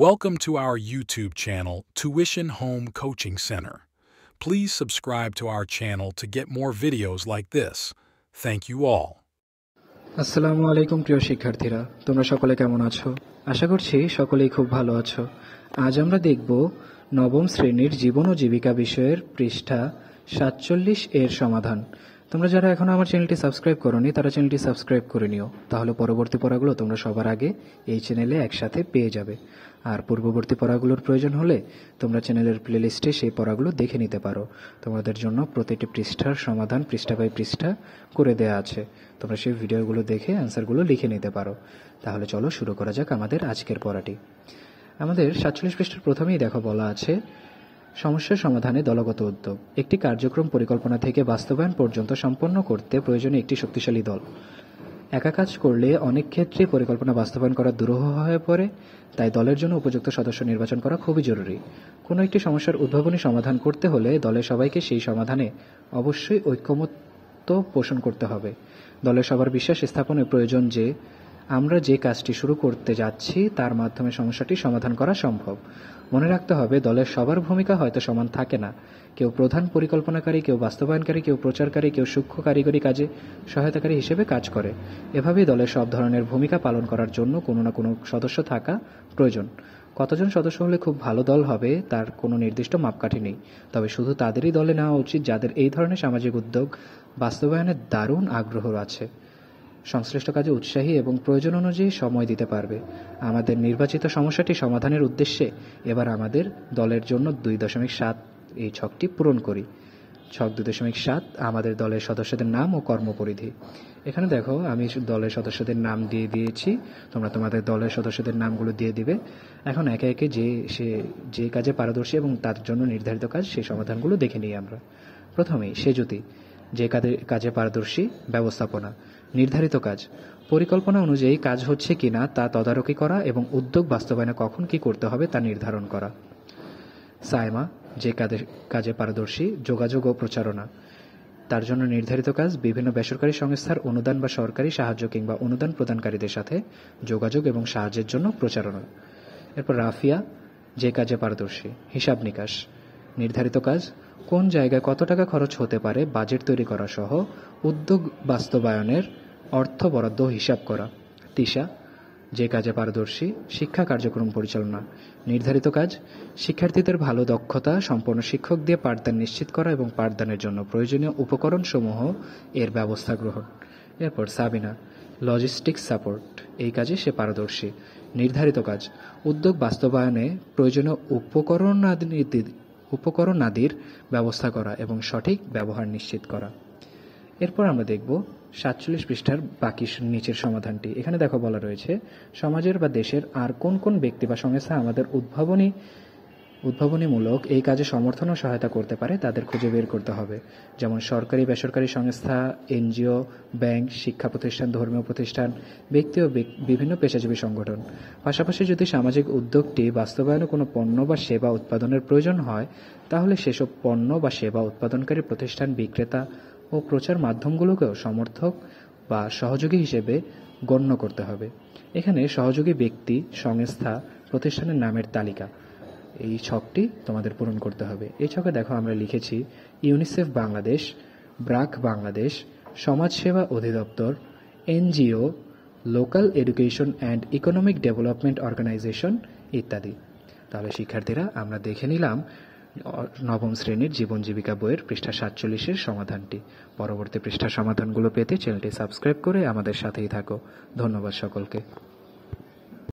Welcome to our YouTube channel, Tuition Home Coaching Center. Please subscribe to our channel to get more videos like this. Thank you all. আসসালামু আলাইকুম প্রিয় শিক্ষার্থীরা, তোমরা সকলে কেমন আছো? আশা করছি সকলেই খুব ভালো আছো। আজ আমরা দেখব নবম শ্রেণীর জীবন ও জীবিকা বিষয়ের পৃষ্ঠা 47 এর সমাধান। তোমরা যারা এখনো আমার চ্যানেলটি সাবস্ক্রাইব করোনি তারা চ্যানেলটি সাবস্ক্রাইব করে নিও, তাহলে পরবর্তী পড়াগুলো তোমরা সবার আগে এই চ্যানেলে একসাথে পেয়ে যাবে। আর পূর্ববর্তী পড়াগুলোর প্রয়োজন হলে তোমরা চ্যানেলের প্লেলিস্টে সেই পড়াগুলো দেখে নিতে পারো। তোমাদের জন্য প্রতিটি পৃষ্ঠার সমাধান পৃষ্ঠা বাই পৃষ্ঠা করে দেয়া আছে, তোমরা সেই ভিডিওগুলো দেখে অ্যান্সারগুলো লিখে নিতে পারো। তাহলে চলো শুরু করা যাক আমাদের আজকের পড়াটি। আমাদের 47 পৃষ্ঠার প্রথমেই দেখো বলা আছে সমস্যার সমাধানে দলগত উদ্যোগ। একটি কার্যক্রম পরিকল্পনা থেকে বাস্তবায়ন পর্যন্ত সম্পন্ন করতে প্রয়োজনীয় একটি শক্তিশালী দল। একা কাজ করলে অনেক ক্ষেত্রে পরিকল্পনা বাস্তবায়ন করা দুরূহ হয়ে পড়ে, তাই দলের জন্য উপযুক্ত সদস্য নির্বাচন করা খুবই জরুরি। কোনো একটি সমস্যার উদ্ভাবনী সমাধান করতে হলে দলের সবাইকে সেই সমাধানে অবশ্যই ঐকমত্য পোষণ করতে হবে। দলের সবার বিশ্বাস স্থাপনে প্রয়োজন যে আমরা যে কাজটি শুরু করতে যাচ্ছি তার মাধ্যমে সমস্যাটি সমাধান করা সম্ভব। মনে রাখতে হবে দলের সবার ভূমিকা হয়তো সমান থাকে না। কেউ প্রধান পরিকল্পনাকারী, কেউ বাস্তবায়নকারী, কেউ প্রচারকারী, কেউ সূক্ষ্ম কারিগরি কাজে সহায়তাকারী হিসেবে কাজ করে। এভাবেই দলের সব ধরনের ভূমিকা পালন করার জন্য কোনো না কোনো সদস্য থাকা প্রয়োজন। কতজন সদস্য হলে খুব ভালো দল হবে তার কোনো নির্দিষ্ট মাপকাঠি নেই, তবে শুধু তাদেরই দলে নেওয়া উচিত যাদের এই ধরনের সামাজিক উদ্যোগ বাস্তবায়নের দারুণ আগ্রহ আছে, সংশ্লিষ্ট কাজে উৎসাহী এবং প্রয়োজন অনুযায়ী সময় দিতে পারবে। আমাদের নির্বাচিত সমস্যাটি সমাধানের উদ্দেশ্যে এবার আমাদের দলের জন্য 2.7 এই ছকটি পূরণ করি। ছক 2.7 আমাদের দলের সদস্যদের নাম ও কর্মপরিধি। এখানে দেখো আমি দলের সদস্যদের নাম দিয়ে দিয়েছি, তোমরা তোমাদের দলের সদস্যদের নামগুলো দিয়ে দিবে। এখন একে একে যে কাজে পারদর্শী এবং তার জন্য নির্ধারিত কাজ সেই সমাধানগুলো দেখে নিই আমরা। প্রথমেই সেজুতি, যে কাজে পারদর্শী। ব্যবস্থাপনা, নির্ধারিত কাজ, পরিকল্পনা অনুযায়ী কাজ হচ্ছে কিনা তা তদারকি করা এবং উদ্যোগ বাস্তবায়নে কখন কি করতে হবে তা নির্ধারণ করা। সায়মা, যে কাজে পারদর্শী। যোগাযোগ ও প্রচারণা, তার জন্য নির্ধারিত কাজ বিভিন্ন বেসরকারি সংস্থার অনুদান বা সরকারি সাহায্য কিংবা অনুদান প্রদানকারীদের সাথে যোগাযোগ এবং সাহায্যের জন্য প্রচারণা। এরপর রাফিয়া, যে কাজে পারদর্শী। হিসাব নিকাশ, নির্ধারিত কাজ, কোন জায়গায় কত টাকা খরচ হতে পারে বাজেট তৈরি করা সহ উদ্যোগ বাস্তবায়নের অর্থ বরাদ্দ হিসাব করা। তিশা, যে কাজে পারদর্শী। শিক্ষা কার্যক্রম পরিচালনা, নির্ধারিত কাজ, শিক্ষার্থীদের ভালো দক্ষতা সম্পন্ন শিক্ষক দিয়ে পাঠদান নিশ্চিত করা এবং পাঠদানের জন্য প্রয়োজনীয় উপকরণসমূহ এর ব্যবস্থা গ্রহণ। এরপর সাবিনা, লজিস্টিক্স সাপোর্ট, এই কাজে সে পারদর্শী। নির্ধারিত কাজ, উদ্যোগ বাস্তবায়নে প্রয়োজনীয় উপকরণাদির ব্যবস্থা করা এবং সঠিক ব্যবহার নিশ্চিত করা। এরপর আমরা দেখব 47 পৃষ্ঠার বাকি নিচের সমাধানটি। এখানে দেখো বলা রয়েছে সমাজের বা দেশের আর কোন কোন ব্যক্তি বা সংস্থা আমাদের উদ্ভাবনীমূলক এই কাজে সমর্থন ও সহায়তা করতে পারে তাদের খুঁজে বের করতে হবে। যেমন সরকারি, বেসরকারি সংস্থা, এনজিও, ব্যাংক, শিক্ষা প্রতিষ্ঠান, ধর্মীয় প্রতিষ্ঠান, ব্যক্তি ও বিভিন্ন পেশাজীবী সংগঠন। পাশাপাশি যদি সামাজিক উদ্যোগটি বাস্তবায়নে কোনো পণ্য বা সেবা উৎপাদনের প্রয়োজন হয় তাহলে সেসব পণ্য বা সেবা উৎপাদনকারী প্রতিষ্ঠান, বিক্রেতা ও প্রচার মাধ্যমগুলোকেও সমর্থক বা সহযোগী হিসেবে গণ্য করতে হবে। এখানে সহযোগী ব্যক্তি, সংস্থা, প্রতিষ্ঠানের নামের তালিকা, এই ছকটি তোমাদের পূরণ করতে হবে। এই ছকে দেখো আমরা লিখেছি ইউনিসেফ বাংলাদেশ, ব্রাক বাংলাদেশ, সমাজসেবা অধিদপ্তর, NGO, local education and economic development organization ইত্যাদি। তাহলে শিক্ষার্থীরা আমরা দেখে নিলাম নবম শ্রেণীর জীবন জীবিকা বইয়ের পৃষ্ঠা 47-এর সমাধানটি। পরবর্তী পৃষ্ঠার সমাধানগুলো পেতে চ্যানেলটি সাবস্ক্রাইব করে আমাদের সাথেই থাকো। ধন্যবাদ সকলকে।